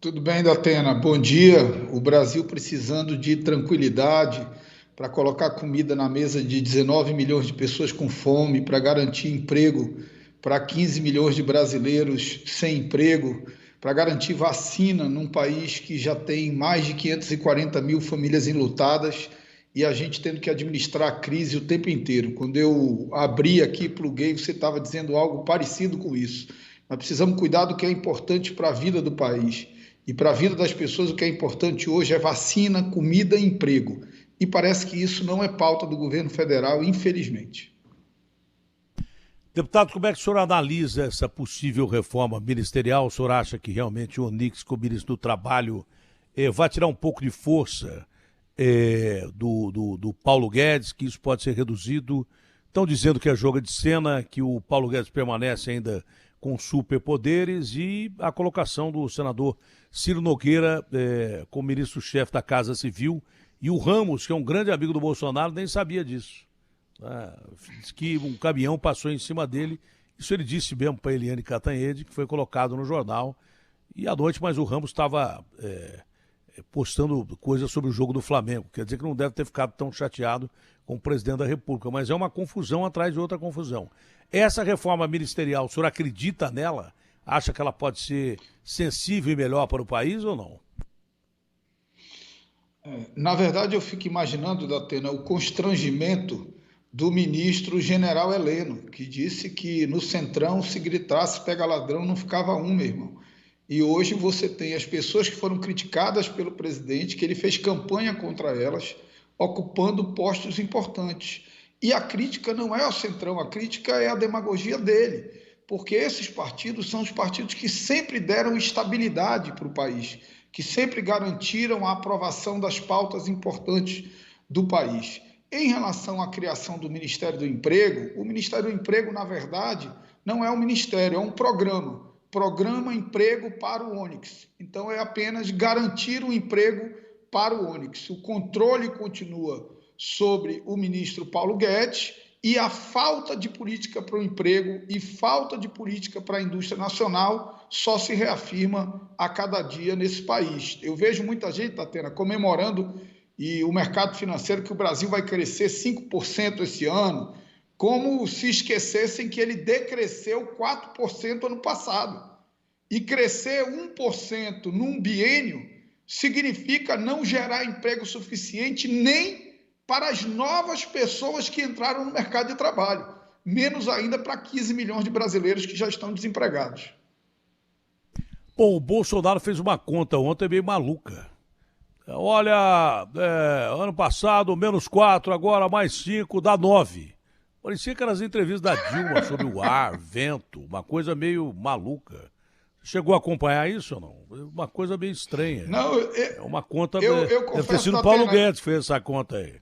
Tudo bem, Datena? Bom dia. O Brasil precisando de tranquilidade para colocar comida na mesa de 19 milhões de pessoas com fome, para garantir emprego para 15 milhões de brasileiros sem emprego, para garantir vacina num país que já tem mais de 540 mil famílias enlutadas e a gente tendo que administrar a crise o tempo inteiro. Quando eu abri aqui, pluguei, você estava dizendo algo parecido com isso. Nós precisamos cuidar do que é importante para a vida do país. E para a vida das pessoas, o que é importante hoje é vacina, comida e emprego. E parece que isso não é pauta do governo federal, infelizmente. Deputado, como é que o senhor analisa essa possível reforma ministerial? O senhor acha que realmente o Onix, como ministro do Trabalho, vai tirar um pouco de força do Paulo Guedes, que isso pode ser reduzido? Estão dizendo que é jogo de cena, que o Paulo Guedes permanece ainda com superpoderes e a colocação do senador Ciro Nogueira como ministro-chefe da Casa Civil e o Ramos, que é um grande amigo do Bolsonaro, nem sabia disso. Diz que um caminhão passou em cima dele. Isso ele disse mesmo para Eliane Cantanhede, que foi colocado no jornal. E à noite, mas o Ramos estava postando coisas sobre o jogo do Flamengo. Quer dizer que não deve ter ficado tão chateado com o presidente da República. Mas é uma confusão atrás de outra confusão. Essa reforma ministerial, o senhor acredita nela? Acha que ela pode ser sensível e melhor para o país ou não? Na verdade, eu fico imaginando, Datena, o constrangimento do ministro General Heleno, que disse que no Centrão, se gritasse pega ladrão, não ficava um, meu irmão. E hoje você tem as pessoas que foram criticadas pelo presidente, que ele fez campanha contra elas, ocupando postos importantes. E a crítica não é ao Centrão, a crítica é a demagogia dele, porque esses partidos são os partidos que sempre deram estabilidade para o país, que sempre garantiram a aprovação das pautas importantes do país. Em relação à criação do Ministério do Emprego, o Ministério do Emprego, na verdade, não é um ministério, é um programa. Programa Emprego para o Onix. Então, é apenas garantir o emprego para o Onix. O controle continua sobre o ministro Paulo Guedes e a falta de política para o emprego e falta de política para a indústria nacional só se reafirma a cada dia nesse país. Eu vejo muita gente, Tatena, comemorando e o mercado financeiro que o Brasil vai crescer 5% esse ano, como se esquecessem que ele decresceu 4% ano passado. E crescer 1% num biênio significa não gerar emprego suficiente nem para as novas pessoas que entraram no mercado de trabalho, menos ainda para 15 milhões de brasileiros que já estão desempregados. Bom, o Bolsonaro fez uma conta ontem meio maluca. Olha, ano passado, -4, agora +5, dá 9. Parecia aquelas entrevistas da Dilma sobre o ar, vento, uma coisa meio maluca. Chegou a acompanhar isso ou não? Uma coisa meio estranha. Não, É uma conta. eu Deve ter confesso, sido o Paulo Datena, Guedes que fez essa conta aí.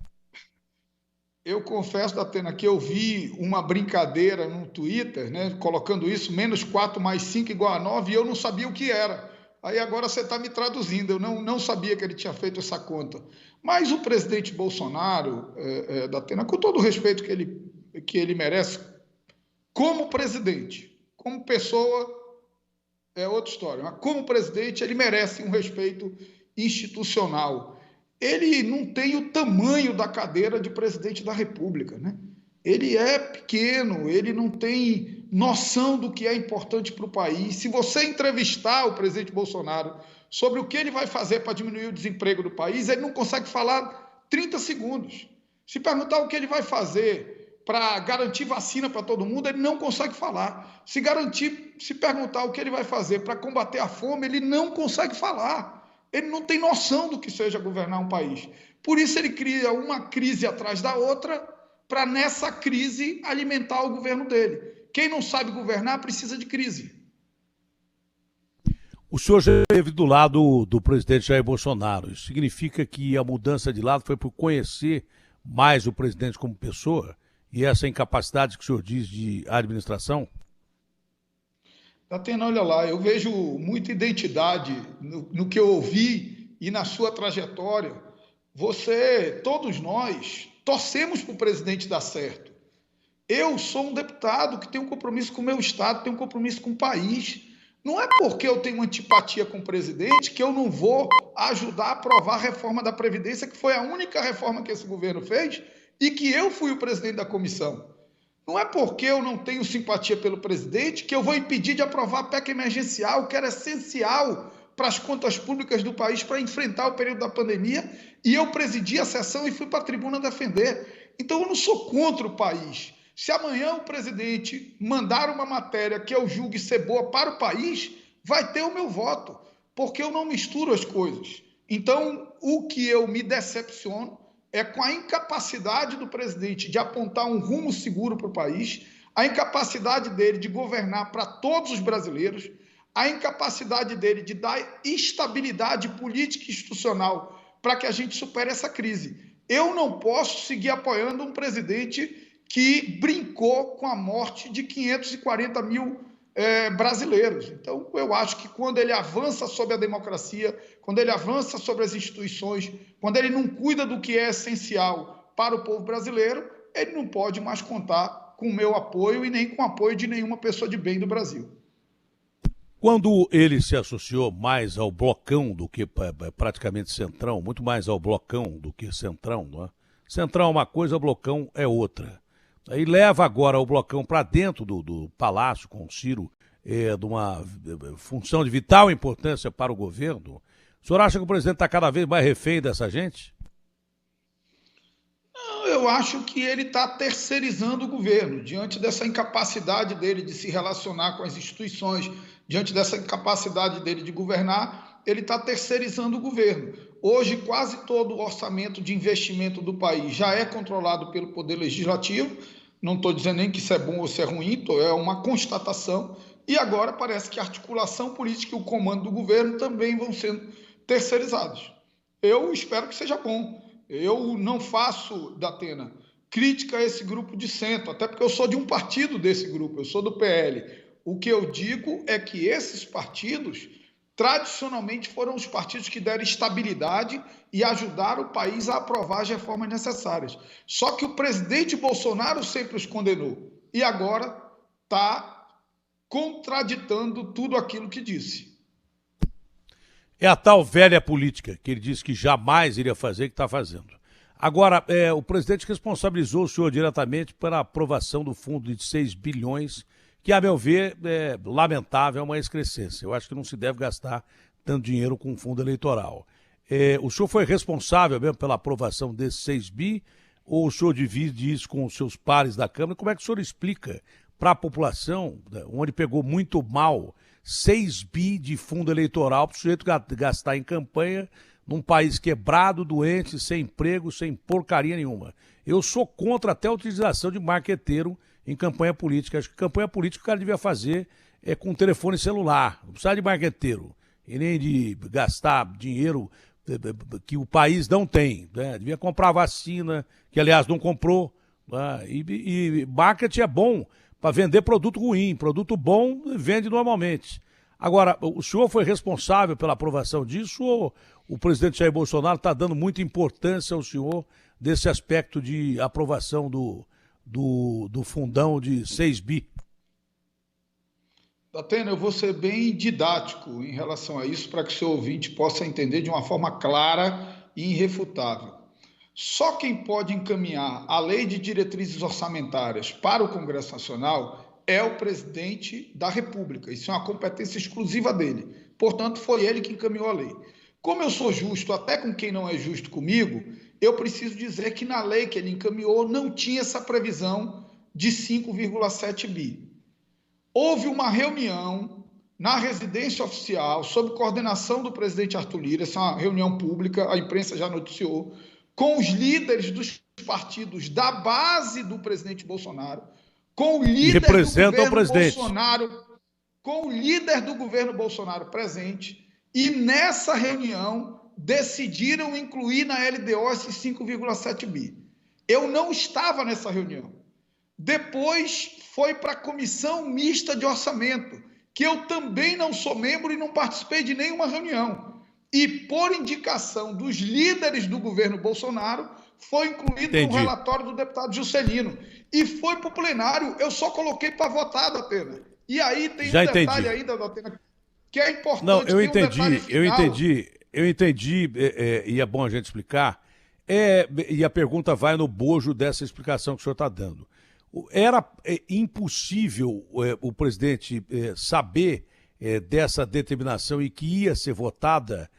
eu confesso, Datena, que eu vi uma brincadeira no Twitter, né, colocando isso, -4 mais 5 igual a 9, e eu não sabia o que era. Aí agora você está me traduzindo, eu não sabia que ele tinha feito essa conta. Mas o presidente Bolsonaro, Datena, com todo o respeito que ele merece, como presidente, como pessoa, é outra história. Mas como presidente, ele merece um respeito institucional. Ele não tem o tamanho da cadeira de presidente da República, né? Ele é pequeno, ele não tem noção do que é importante para o país. Se você entrevistar o presidente Bolsonaro sobre o que ele vai fazer para diminuir o desemprego do país, ele não consegue falar 30 segundos. Se perguntar o que ele vai fazer para garantir vacina para todo mundo, ele não consegue falar. Se perguntar o que ele vai fazer para combater a fome, ele não consegue falar. Ele não tem noção do que seja governar um país. Por isso ele cria uma crise atrás da outra para, nessa crise, alimentar o governo dele. Quem não sabe governar precisa de crise. O senhor já esteve do lado do presidente Jair Bolsonaro. Isso significa que a mudança de lado foi por conhecer mais o presidente como pessoa e essa incapacidade que o senhor diz de administração? Datena, olha lá, eu vejo muita identidade no que eu ouvi e na sua trajetória. Todos nós, torcemos para o presidente dar certo. Eu sou um deputado que tem um compromisso com o meu estado, tem um compromisso com o país. Não é porque eu tenho antipatia com o presidente que eu não vou ajudar a aprovar a reforma da Previdência, que foi a única reforma que esse governo fez e que eu fui o presidente da comissão. Não é porque eu não tenho simpatia pelo presidente que eu vou impedir de aprovar a PEC emergencial, que era essencial para as contas públicas do país para enfrentar o período da pandemia, e eu presidi a sessão e fui para a tribuna defender. Então eu não sou contra o país. Se amanhã o presidente mandar uma matéria que eu julgue ser boa para o país, vai ter o meu voto, porque eu não misturo as coisas. Então, o que eu me decepciono é com a incapacidade do presidente de apontar um rumo seguro para o país, a incapacidade dele de governar para todos os brasileiros, a incapacidade dele de dar estabilidade política e institucional para que a gente supere essa crise. Eu não posso seguir apoiando um presidente que brincou com a morte de 540 mil brasileiros. Então, eu acho que quando ele avança sobre a democracia, quando ele avança sobre as instituições, quando ele não cuida do que é essencial para o povo brasileiro, ele não pode mais contar com o meu apoio e nem com o apoio de nenhuma pessoa de bem do Brasil. Quando ele se associou mais ao blocão do que praticamente centrão, muito mais ao blocão do que centrão, não é? Centrão é uma coisa, blocão é outra. Aí leva agora o blocão para dentro do palácio com o Ciro, de uma função de vital importância para o governo. O senhor acha que o presidente está cada vez mais refém dessa gente? Não, eu acho que ele está terceirizando o governo, diante dessa incapacidade dele de se relacionar com as instituições, diante dessa incapacidade dele de governar, ele está terceirizando o governo. Hoje, quase todo o orçamento de investimento do país já é controlado pelo Poder Legislativo. Não estou dizendo nem que isso é bom ou se é ruim, é uma constatação. E agora parece que a articulação política e o comando do governo também vão sendo terceirizados. Eu espero que seja bom. Eu não faço, Datena, crítica a esse grupo de centro, até porque eu sou de um partido desse grupo, eu sou do PL. O que eu digo é que esses partidos tradicionalmente foram os partidos que deram estabilidade e ajudaram o país a aprovar as reformas necessárias. Só que o presidente Bolsonaro sempre os condenou e agora está contraditando tudo aquilo que disse. É a tal velha política que ele disse que jamais iria fazer, que está fazendo. Agora, o presidente responsabilizou o senhor diretamente pela aprovação do fundo de 6 bilhões, que, a meu ver, é lamentável, é uma excrescência. Eu acho que não se deve gastar tanto dinheiro com fundo eleitoral. O senhor foi responsável mesmo pela aprovação desses 6 bi, ou o senhor divide isso com os seus pares da Câmara? Como é que o senhor explica para a população, onde pegou muito mal, 6 bi de fundo eleitoral para o sujeito gastar em campanha num país quebrado, doente, sem emprego, sem porcaria nenhuma? Eu sou contra até a utilização de marqueteiro em campanha política. Acho que campanha política o cara devia fazer com telefone celular, não precisa de marqueteiro, e nem de gastar dinheiro que o país não tem, né? Devia comprar vacina, que aliás não comprou, né? E marketing é bom para vender produto ruim, produto bom vende normalmente. Agora, o senhor foi responsável pela aprovação disso ou o presidente Jair Bolsonaro está dando muita importância ao senhor desse aspecto de aprovação do fundão de 6 bi? Datena, eu vou ser bem didático em relação a isso para que o seu ouvinte possa entender de uma forma clara e irrefutável. Só quem pode encaminhar a lei de diretrizes orçamentárias para o Congresso Nacional é o presidente da República. Isso é uma competência exclusiva dele. Portanto, foi ele que encaminhou a lei. Como eu sou justo até com quem não é justo comigo, eu preciso dizer que na lei que ele encaminhou não tinha essa previsão de 5,7 bi. Houve uma reunião na residência oficial, sob coordenação do presidente Arthur Lira, essa é uma reunião pública, a imprensa já noticiou, com os líderes dos partidos da base do presidente Bolsonaro, com o líder do governo Bolsonaro, com o líder do governo Bolsonaro presente, e nessa reunião decidiram incluir na LDO esses 5,7 bi. Eu não estava nessa reunião. Depois foi para a Comissão Mista de Orçamento, que eu também não sou membro e não participei de nenhuma reunião. E, por indicação dos líderes do governo Bolsonaro, foi incluído no relatório do deputado Juscelino. E foi para o plenário, eu só coloquei para votar, Datena. E aí tem um detalhe ainda, Datena, que é Não, importante, eu tem um detalhe entendi, final. eu entendi, e é bom a gente explicar, e a pergunta vai no bojo dessa explicação que o senhor está dando. Era impossível o presidente saber dessa determinação e que ia ser votada,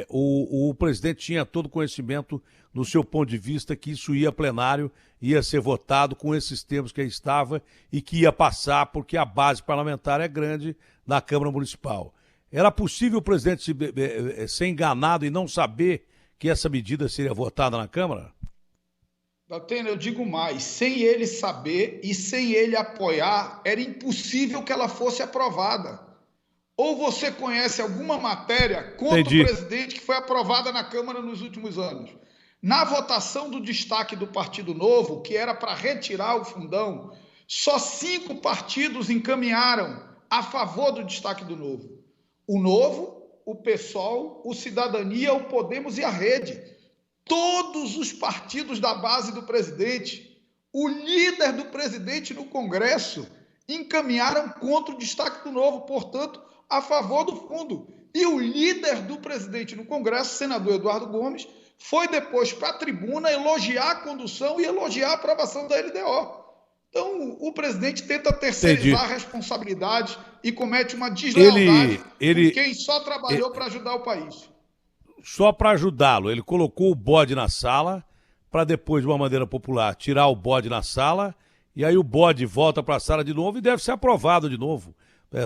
o presidente tinha todo conhecimento, do seu ponto de vista, que isso ia a plenário, ia ser votado com esses termos que aí estava e que ia passar porque a base parlamentar é grande na Câmara Municipal. Era possível o presidente ser enganado e não saber que essa medida seria votada na Câmara? Datena, eu digo mais, sem ele saber e sem ele apoiar, era impossível que ela fosse aprovada. Ou você conhece alguma matéria contra o Entendi. presidente que foi aprovada na Câmara nos últimos anos? Na votação do destaque do Partido Novo, que era para retirar o fundão, só 5 partidos encaminharam a favor do destaque do Novo. O Novo, o PSOL, o Cidadania, o Podemos e a Rede. Todos os partidos da base do presidente, o líder do presidente no Congresso, encaminharam contra o destaque do Novo, portanto, a favor do fundo. E o líder do presidente no Congresso, senador Eduardo Gomes, foi depois para a tribuna elogiar a condução e elogiar a aprovação da LDO. Então, o presidente tenta terceirizar a responsabilidade e comete uma deslealdade com quem só trabalhou para ajudar o país. Só para ajudá-lo, ele colocou o bode na sala, para depois, de uma maneira popular, tirar o bode na sala, e aí o bode volta para a sala de novo e deve ser aprovado de novo.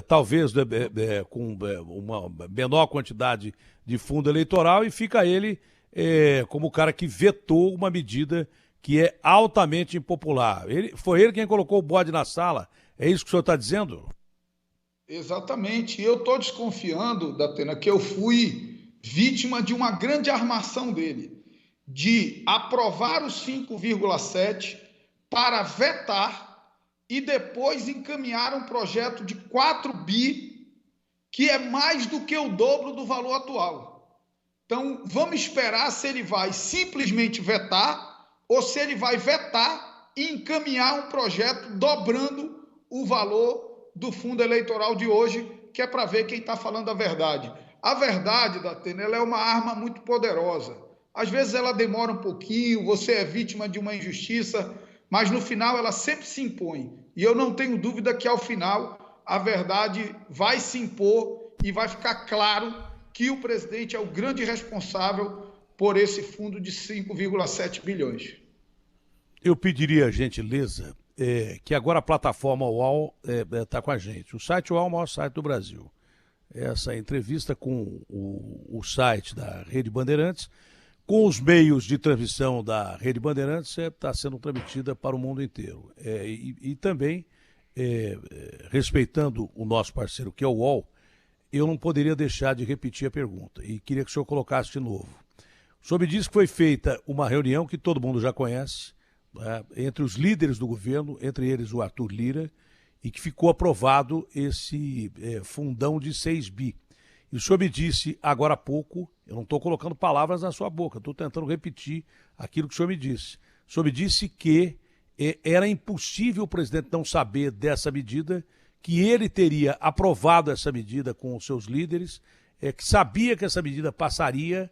Talvez com uma menor quantidade de fundo eleitoral, e fica ele como o cara que vetou uma medida que é altamente impopular. Foi ele quem colocou o bode na sala, é isso que o senhor está dizendo? Exatamente, e eu estou desconfiando, Datena, que eu fui vítima de uma grande armação dele, de aprovar os 5,7 para vetar e depois encaminhar um projeto de 4 bi, que é mais do que o dobro do valor atual. Então, vamos esperar se ele vai simplesmente vetar ou se ele vai vetar e encaminhar um projeto dobrando o valor do fundo eleitoral de hoje, que é para ver quem está falando a verdade. A verdade, Datena, ela é uma arma muito poderosa. Às vezes ela demora um pouquinho, você é vítima de uma injustiça, mas no final ela sempre se impõe. E eu não tenho dúvida que ao final a verdade vai se impor e vai ficar claro que o presidente é o grande responsável por esse fundo de 5,7 bilhões. Eu pediria a gentileza que agora a plataforma UOL está com a gente. O site UOL é o maior site do Brasil. Essa entrevista com o site da Rede Bandeirantes, com os meios de transmissão da Rede Bandeirantes, está sendo transmitida para o mundo inteiro. E também, respeitando o nosso parceiro, que é o UOL, eu não poderia deixar de repetir a pergunta e queria que o senhor colocasse de novo. O senhor me disse que foi feita uma reunião que todo mundo já conhece, entre os líderes do governo, entre eles o Arthur Lira, e que ficou aprovado esse fundão de 6 bi. E o senhor me disse agora há pouco, eu não estou colocando palavras na sua boca, estou tentando repetir aquilo que o senhor me disse. O senhor me disse que era impossível o presidente não saber dessa medida, que ele teria aprovado essa medida com os seus líderes, que sabia que essa medida passaria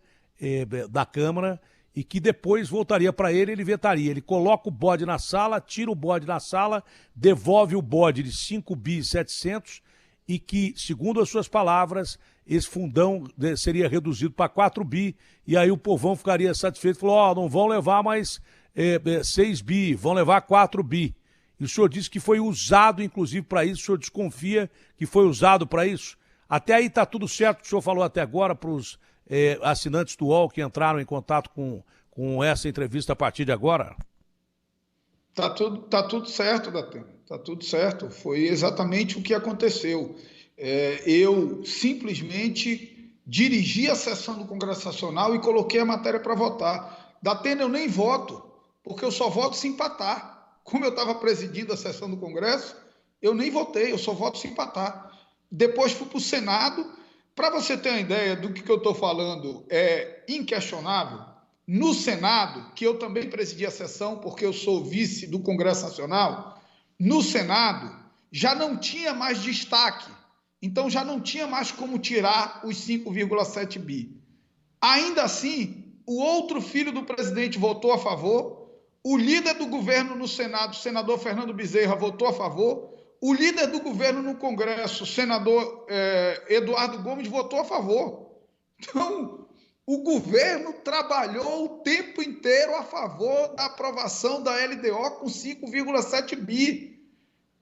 da Câmara e que depois voltaria para ele, ele vetaria. Ele coloca o bode na sala, tira o bode na sala, devolve o bode de 5 bi 700 e que, segundo as suas palavras, esse fundão seria reduzido para 4 bi e aí o povão ficaria satisfeito, falou, não vão levar mais 6 bi, vão levar 4 bi. E o senhor disse que foi usado, inclusive, para isso, o senhor desconfia que foi usado para isso? Até aí está tudo certo que o senhor falou até agora para os assinantes do UOL que entraram em contato com essa entrevista a partir de agora? Tá tudo certo, Datena. Tá tudo certo. Foi exatamente o que aconteceu. Eu simplesmente dirigi a sessão do Congresso Nacional e coloquei a matéria para votar. Datena, eu nem voto, porque eu só voto se empatar. Como eu estava presidindo a sessão do Congresso, eu nem votei, eu só voto se empatar. Depois fui para o Senado. Para você ter uma ideia do que eu estou falando, é inquestionável. No Senado, que eu também presidi a sessão, porque eu sou vice do Congresso Nacional, no Senado já não tinha mais destaque. Então já não tinha mais como tirar os 5,7 bi. Ainda assim, o outro filho do presidente votou a favor, o líder do governo no Senado, o senador Fernando Bezerra, votou a favor, o líder do governo no Congresso, o senador Eduardo Gomes, votou a favor. Então, o governo trabalhou o tempo inteiro a favor da aprovação da LDO com 5,7 bi.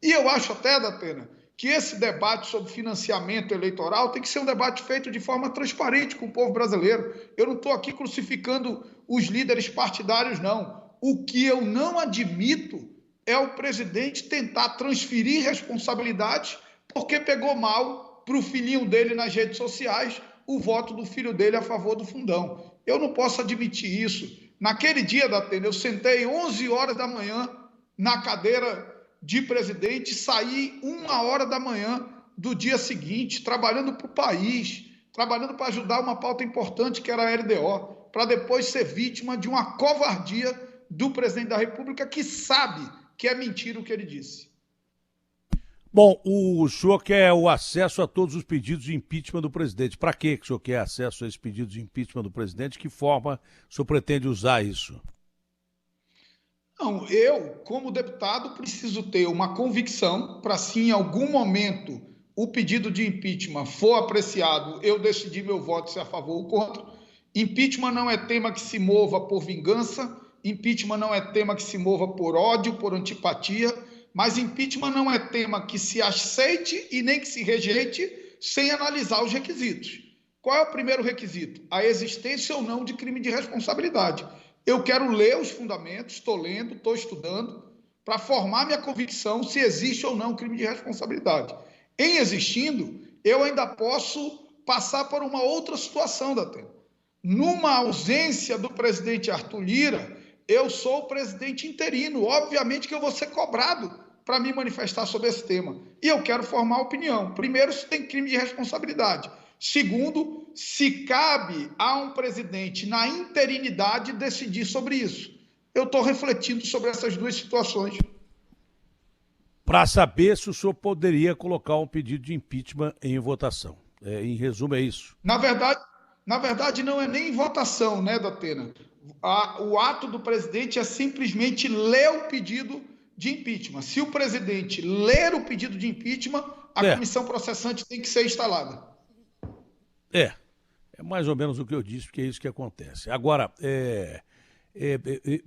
E eu acho até, Datena, que esse debate sobre financiamento eleitoral tem que ser um debate feito de forma transparente com o povo brasileiro. Eu não estou aqui crucificando os líderes partidários, não. O que eu não admito é o presidente tentar transferir responsabilidades porque pegou mal para o filhinho dele nas redes sociais o voto do filho dele a favor do fundão. Eu não posso admitir isso. Naquele dia, Datena, eu sentei 11 horas da manhã na cadeira de presidente, saí 1h da manhã do dia seguinte, trabalhando para o país, trabalhando para ajudar uma pauta importante que era a LDO, para depois ser vítima de uma covardia do presidente da República que sabe que é mentira o que ele disse. Bom, o senhor quer o acesso a todos os pedidos de impeachment do presidente. Para que o senhor quer acesso a esse pedido de impeachment do presidente? Que forma o senhor pretende usar isso? Não, eu, como deputado, preciso ter uma convicção para, se em algum momento o pedido de impeachment for apreciado, eu decidir meu voto se a favor ou contra. Impeachment não é tema que se mova por vingança, impeachment não é tema que se mova por ódio, por antipatia, mas impeachment não é tema que se aceite e nem que se rejeite sem analisar os requisitos. Qual é o primeiro requisito? A existência ou não de crime de responsabilidade. Eu quero ler os fundamentos, estou lendo, estou estudando, para formar minha convicção se existe ou não crime de responsabilidade. Em existindo, eu ainda posso passar por uma outra situação, Datena. Numa ausência do presidente Arthur Lira, eu sou o presidente interino. Obviamente que eu vou ser cobrado para me manifestar sobre esse tema. E eu quero formar opinião. Primeiro, se tem crime de responsabilidade. Segundo, se cabe a um presidente na interinidade decidir sobre isso. Eu estou refletindo sobre essas duas situações. Para saber se o senhor poderia colocar um pedido de impeachment em votação. Em resumo, é isso. Na verdade, não é nem em votação, né, Datena? O ato do presidente é simplesmente ler o pedido de impeachment. Se o presidente ler o pedido de impeachment, a comissão processante tem que ser instalada. É mais ou menos o que eu disse, porque é isso que acontece. Agora,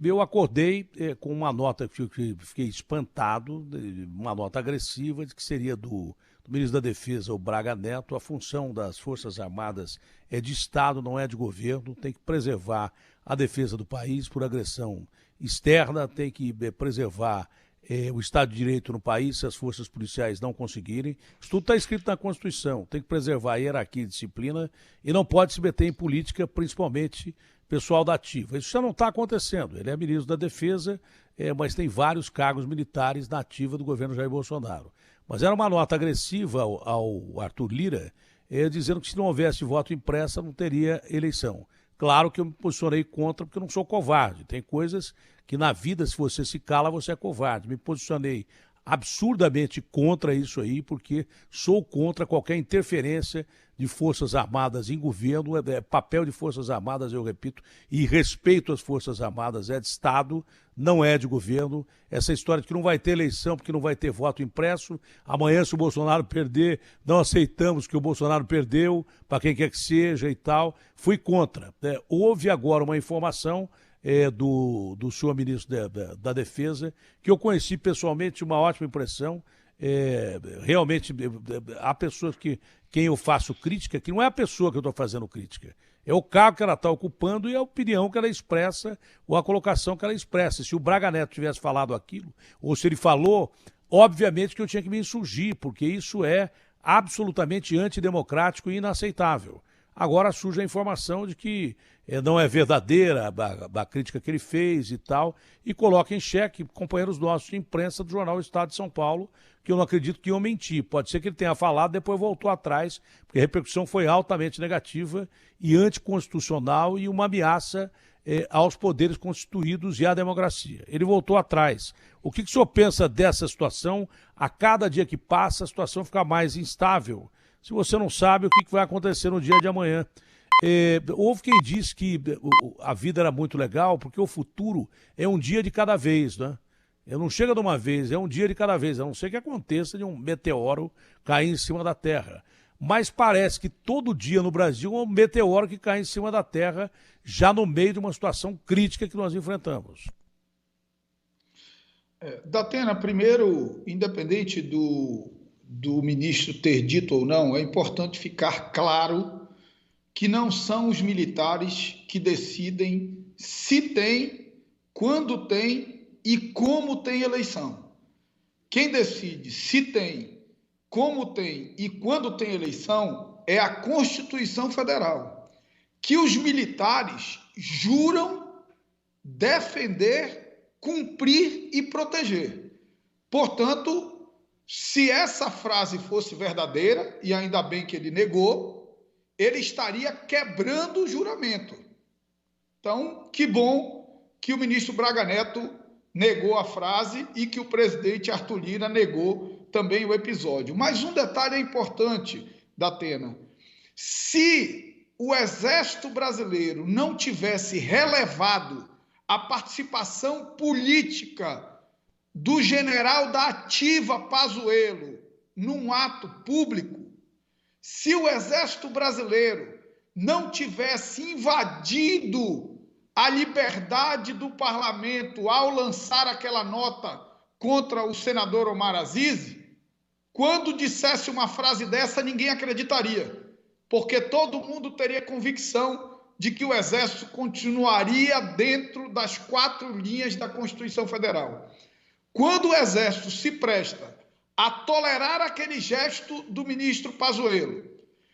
eu acordei com uma nota que eu fiquei espantado, uma nota agressiva, de que seria do ministro da Defesa, o Braga Neto. A função das Forças Armadas é de Estado, não é de governo, tem que preservar a defesa do país por agressão externa, tem que preservar o Estado de Direito no país, se as forças policiais não conseguirem. Isso tudo está escrito na Constituição. Tem que preservar a hierarquia e disciplina e não pode se meter em política, principalmente pessoal da ativa. Isso já não está acontecendo. Ele é ministro da Defesa, mas tem vários cargos militares na ativa do governo Jair Bolsonaro. Mas era uma nota agressiva ao Arthur Lira, dizendo que se não houvesse voto impressa não teria eleição. Claro que eu me posicionei contra, porque eu não sou covarde. Tem coisas que na vida, se você se cala, você é covarde. Me posicionei absurdamente contra isso aí, porque sou contra qualquer interferência de Forças Armadas em governo. Papel de Forças Armadas, eu repito, e respeito às Forças Armadas, é de Estado, não é de governo. Essa história de que não vai ter eleição porque não vai ter voto impresso, amanhã se o Bolsonaro perder, não aceitamos que o Bolsonaro perdeu, para quem quer que seja e tal, fui contra. Houve agora uma informação do senhor ministro da Defesa, que eu conheci pessoalmente, uma ótima impressão. Realmente há pessoas quem eu faço crítica, que não é a pessoa que eu estou fazendo crítica, é o cargo que ela está ocupando e a opinião que ela expressa, ou a colocação que ela expressa. Se o Braga Neto tivesse falado aquilo, ou se ele falou, obviamente que eu tinha que me insurgir, porque isso é absolutamente antidemocrático e inaceitável. Agora surge a informação de que não é verdadeira a crítica que ele fez e tal, e coloca em xeque companheiros nossos de imprensa do jornal Estado de São Paulo, que eu não acredito que iam mentir. Pode ser que ele tenha falado, depois voltou atrás, porque a repercussão foi altamente negativa e anticonstitucional e uma ameaça aos poderes constituídos e à democracia. Ele voltou atrás. O que o senhor pensa dessa situação? A cada dia que passa, a situação fica mais instável. se você não sabe o que vai acontecer no dia de amanhã. Houve quem disse que a vida era muito legal, porque o futuro é um dia de cada vez, né? Não chega de uma vez, é um dia de cada vez, a não ser que aconteça de um meteoro cair em cima da Terra. Mas parece que todo dia no Brasil é um meteoro que cai em cima da Terra, já no meio de uma situação crítica que nós enfrentamos. Datena, primeiro, independente do ministro ter dito ou não, é importante ficar claro que não são os militares que decidem se tem, quando tem e como tem eleição. Quem decide se tem, como tem e quando tem eleição é a Constituição Federal, que os militares juram defender, cumprir e proteger. Portanto, se essa frase fosse verdadeira, e ainda bem que ele negou, ele estaria quebrando o juramento. Então, que bom que o ministro Braga Neto negou a frase e que o presidente Arthur Lira negou também o episódio. Mas um detalhe é importante, Datena. Se o Exército Brasileiro não tivesse relevado a participação política do general da ativa Pazuello num ato público, se o Exército Brasileiro não tivesse invadido a liberdade do parlamento ao lançar aquela nota contra o senador Omar Aziz, quando dissesse uma frase dessa, ninguém acreditaria, porque todo mundo teria convicção de que o Exército continuaria dentro das 4 linhas da Constituição Federal. Quando o Exército se presta a tolerar aquele gesto do ministro Pazuello,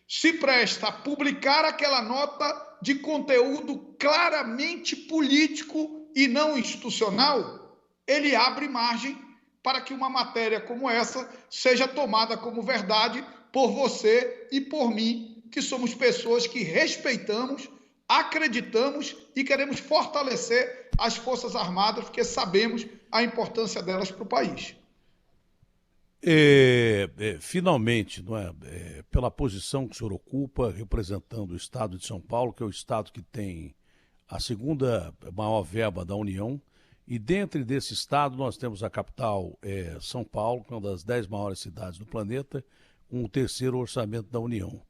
se presta a publicar aquela nota de conteúdo claramente político e não institucional, ele abre margem para que uma matéria como essa seja tomada como verdade por você e por mim, que somos pessoas que respeitamos, acreditamos e queremos fortalecer as Forças Armadas, porque sabemos a importância delas para o país. Finalmente, não é? Pela posição que o senhor ocupa, representando o estado de São Paulo, que é o estado que tem a segunda maior verba da União, e dentro desse estado nós temos a capital, São Paulo, que é uma das 10 maiores cidades do planeta, com o 3º orçamento da União.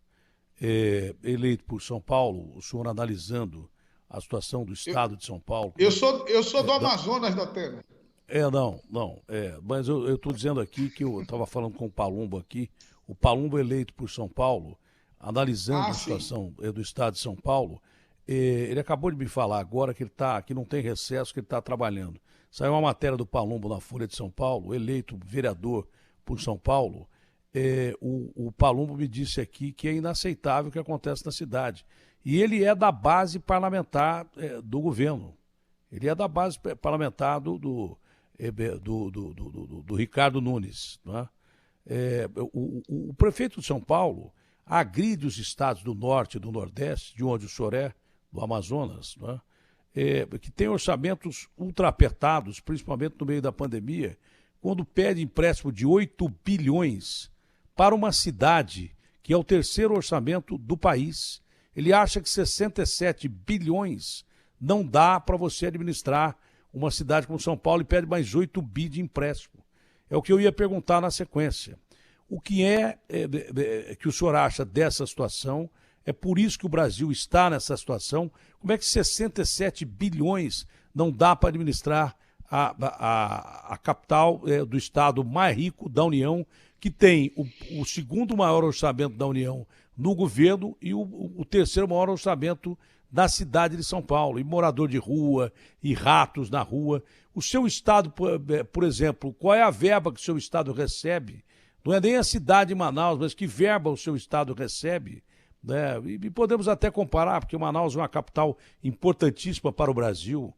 Eleito por São Paulo, o senhor analisando a situação do estado de São Paulo... Eu sou do Amazonas, Datena. Mas eu estou dizendo aqui que eu estava falando com o Palumbo aqui, o Palumbo eleito por São Paulo, analisando a situação do estado de São Paulo, ele acabou de me falar agora que não tem recesso, que ele está trabalhando. Saiu uma matéria do Palumbo na Folha de São Paulo, eleito vereador por São Paulo, o Palumbo me disse aqui que é inaceitável o que acontece na cidade. E ele é da base parlamentar do governo, ele é da base parlamentar do Ricardo Nunes. Não é? O prefeito de São Paulo agride os estados do norte e do nordeste, de onde o senhor é, do Amazonas, não é? Que tem orçamentos ultra-apertados, principalmente no meio da pandemia, quando pede empréstimo de 8 bilhões para uma cidade que é o 3º orçamento do país. Ele acha que 67 bilhões não dá para você administrar uma cidade como São Paulo e pede mais 8 bi de empréstimo. É o que eu ia perguntar na sequência. O que que o senhor acha dessa situação? É por isso que o Brasil está nessa situação? Como é que 67 bilhões não dá para administrar a capital do estado mais rico da União, que tem o 2º maior orçamento da União no governo e o 3º maior orçamento da cidade de São Paulo, e morador de rua, e ratos na rua. O seu estado, por exemplo, qual é a verba que o seu estado recebe? Não é nem a cidade de Manaus, mas que verba o seu estado recebe? Né? E podemos até comparar, porque Manaus é uma capital importantíssima para o Brasil,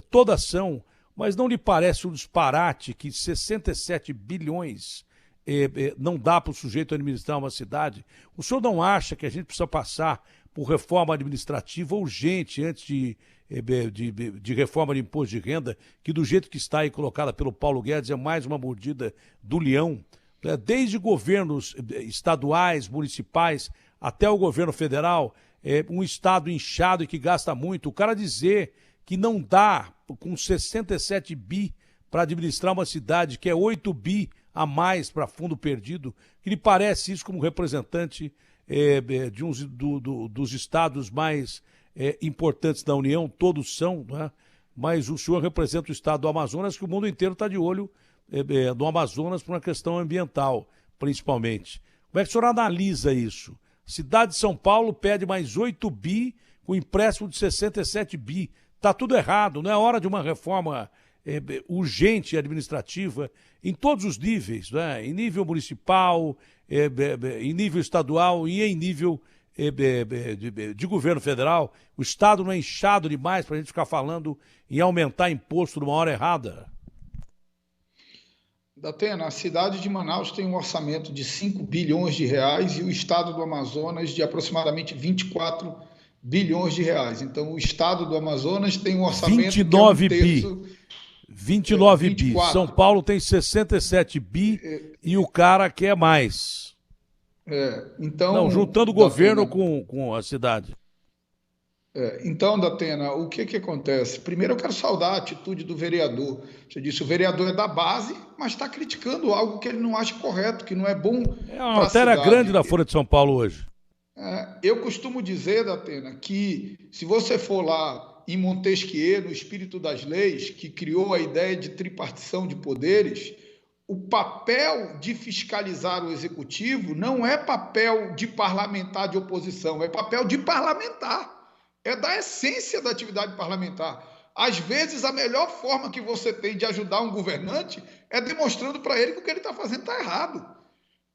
todas são, mas não lhe parece um disparate que 67 bilhões não dá para o sujeito administrar uma cidade? O senhor não acha que a gente precisa passar por reforma administrativa urgente antes de reforma de imposto de renda, que do jeito que está aí colocada pelo Paulo Guedes é mais uma mordida do leão? desde governos estaduais, municipais, até o governo federal, um estado inchado e que gasta muito. O cara dizer que não dá, com 67 bi, para administrar uma cidade que é 8 bi a mais para fundo perdido, que lhe parece isso como representante dos estados mais importantes da União, todos são, né? Mas o senhor representa o estado do Amazonas, que o mundo inteiro está de olho do Amazonas por uma questão ambiental, principalmente. Como é que o senhor analisa isso? Cidade de São Paulo pede mais 8 bi com empréstimo de 67 bi. Está tudo errado, não é hora de uma reforma urgente e administrativa em todos os níveis, né? Em nível municipal, em nível estadual e em nível de governo federal. O Estado não é inchado demais para a gente ficar falando em aumentar imposto numa hora errada. Datena, a cidade de Manaus tem um orçamento de 5 bilhões de reais e o estado do Amazonas de aproximadamente 24 bilhões de reais. Então, o estado do Amazonas tem um orçamento 29 que é um terço, bi. 29 bi. 24. São Paulo tem 67 bi e o cara quer mais. Então, não, juntando o governo com a cidade. Então, Datena, o que acontece? Primeiro eu quero saudar a atitude do vereador. Você disse, o vereador é da base, mas está criticando algo que ele não acha correto, que não é bom para a cidade. É uma matéria grande da Folha de São Paulo hoje. Eu costumo dizer, Datena, que se você for lá em Montesquieu, no Espírito das Leis, que criou a ideia de tripartição de poderes, o papel de fiscalizar o executivo não é papel de parlamentar de oposição, é papel de parlamentar. É da essência da atividade parlamentar. Às vezes, a melhor forma que você tem de ajudar um governante é demonstrando para ele que o que ele está fazendo está errado.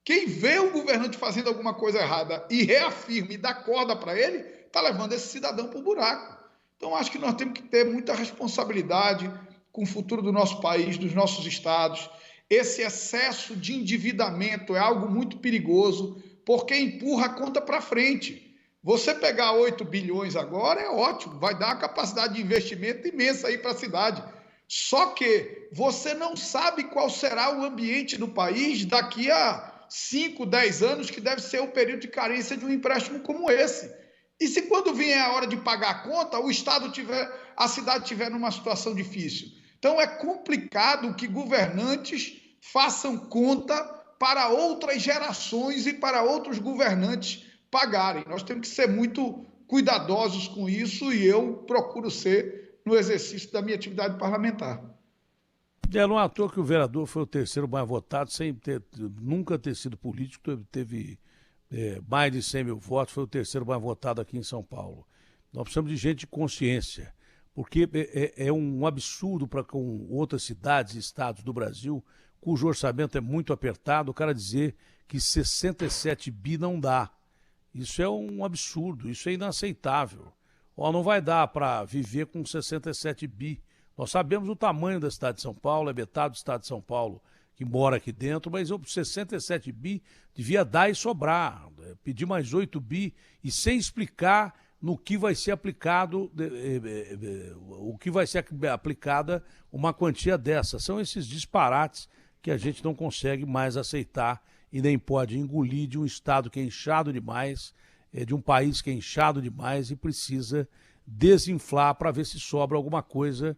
Quem vê o governante fazendo alguma coisa errada e reafirma e dá corda para ele, está levando esse cidadão para o buraco. Então, acho que nós temos que ter muita responsabilidade com o futuro do nosso país, dos nossos estados. Esse excesso de endividamento é algo muito perigoso, porque empurra a conta para frente. Você pegar 8 bilhões agora é ótimo, vai dar uma capacidade de investimento imensa aí para a cidade. Só que você não sabe qual será o ambiente do país daqui a 5, 10 anos, que deve ser o período de carência de um empréstimo como esse. E se quando vier a hora de pagar a conta, a cidade estiver numa situação difícil? Então é complicado que governantes façam conta para outras gerações e para outros governantes pagarem. Nós temos que ser muito cuidadosos com isso e eu procuro ser no exercício da minha atividade parlamentar. Não é à toa que o vereador foi o terceiro mais votado, sem nunca ter sido político, teve mais de 100 mil votos, foi o terceiro mais votado aqui em São Paulo. Nós precisamos de gente de consciência, porque é um absurdo para com outras cidades e estados do Brasil, cujo orçamento é muito apertado, o cara dizer que 67 bi não dá. Isso é um absurdo, isso é inaceitável. Não vai dar para viver com 67 bi. Nós sabemos o tamanho da cidade de São Paulo, é metade do estado de São Paulo que mora aqui dentro, mas 67 bi devia dar e sobrar. Pedir mais 8 bi e sem explicar no que vai ser aplicado, o que vai ser aplicada uma quantia dessa. São esses disparates que a gente não consegue mais aceitar e nem pode engolir de um estado que é inchado demais, de um país que é inchado demais e precisa desinflar para ver se sobra alguma coisa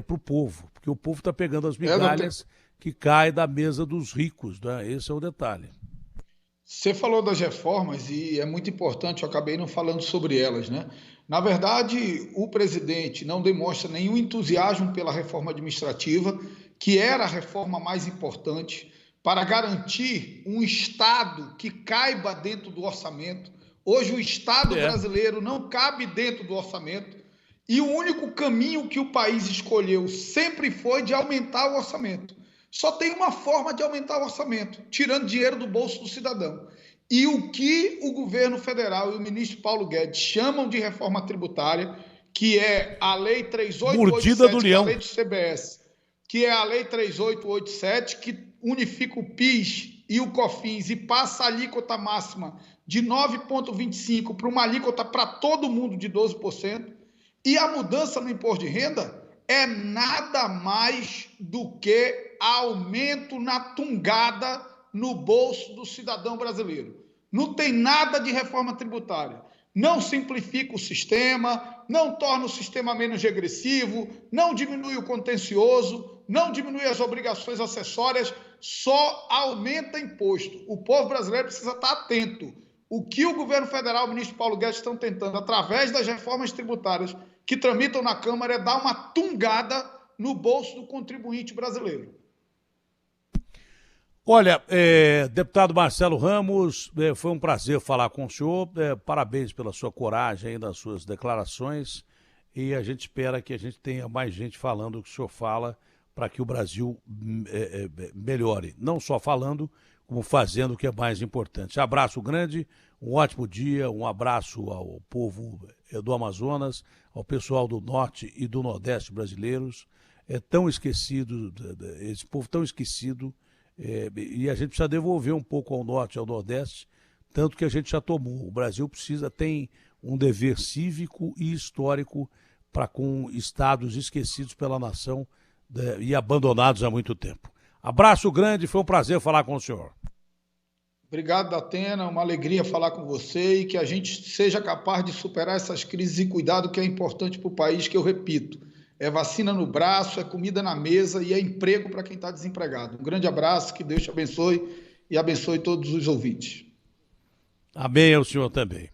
para o povo, porque o povo está pegando as migalhas que caem da mesa dos ricos, né? Esse é o detalhe. Você falou das reformas e é muito importante, eu acabei não falando sobre elas, né? Na verdade, o presidente não demonstra nenhum entusiasmo pela reforma administrativa, que era a reforma mais importante, para garantir um Estado que caiba dentro do orçamento. Hoje o Estado brasileiro não cabe dentro do orçamento e o único caminho que o país escolheu sempre foi de aumentar o orçamento. Só tem uma forma de aumentar o orçamento, tirando dinheiro do bolso do cidadão. E o que o governo federal e o ministro Paulo Guedes chamam de reforma tributária, que é a Lei 3887, que é a lei do CBS, que é a Lei 3887, que unifica o PIS e o COFINS e passa a alíquota máxima de 9,25% para uma alíquota para todo mundo de 12%, e a mudança no imposto de renda é nada mais do que aumento na tungada no bolso do cidadão brasileiro. Não tem nada de reforma tributária. Não simplifica o sistema, não torna o sistema menos regressivo, não diminui o contencioso, não diminui as obrigações acessórias, só aumenta imposto. O povo brasileiro precisa estar atento. O que o governo federal, o ministro Paulo Guedes estão tentando, através das reformas tributárias que tramitam na Câmara, é dar uma tungada no bolso do contribuinte brasileiro. Olha, deputado Marcelo Ramos, foi um prazer falar com o senhor. Parabéns pela sua coragem e das suas declarações. E a gente espera que a gente tenha mais gente falando o que o senhor fala para que o Brasil melhore. Não só falando, como fazendo o que é mais importante. Abraço grande, um ótimo dia, um abraço ao povo do Amazonas, ao pessoal do Norte e do Nordeste brasileiros. É tão esquecido, esse povo tão esquecido. E a gente precisa devolver um pouco ao Norte e ao Nordeste, tanto que a gente já tomou. O Brasil tem um dever cívico e histórico para com estados esquecidos pela nação e abandonados há muito tempo. Abraço grande, foi um prazer falar com o senhor. Obrigado, Datena, uma alegria falar com você e que a gente seja capaz de superar essas crises e cuidado que é importante para o país, que eu repito. É vacina no braço, é comida na mesa e é emprego para quem está desempregado. Um grande abraço, que Deus te abençoe e abençoe todos os ouvintes. Amém, ao senhor também.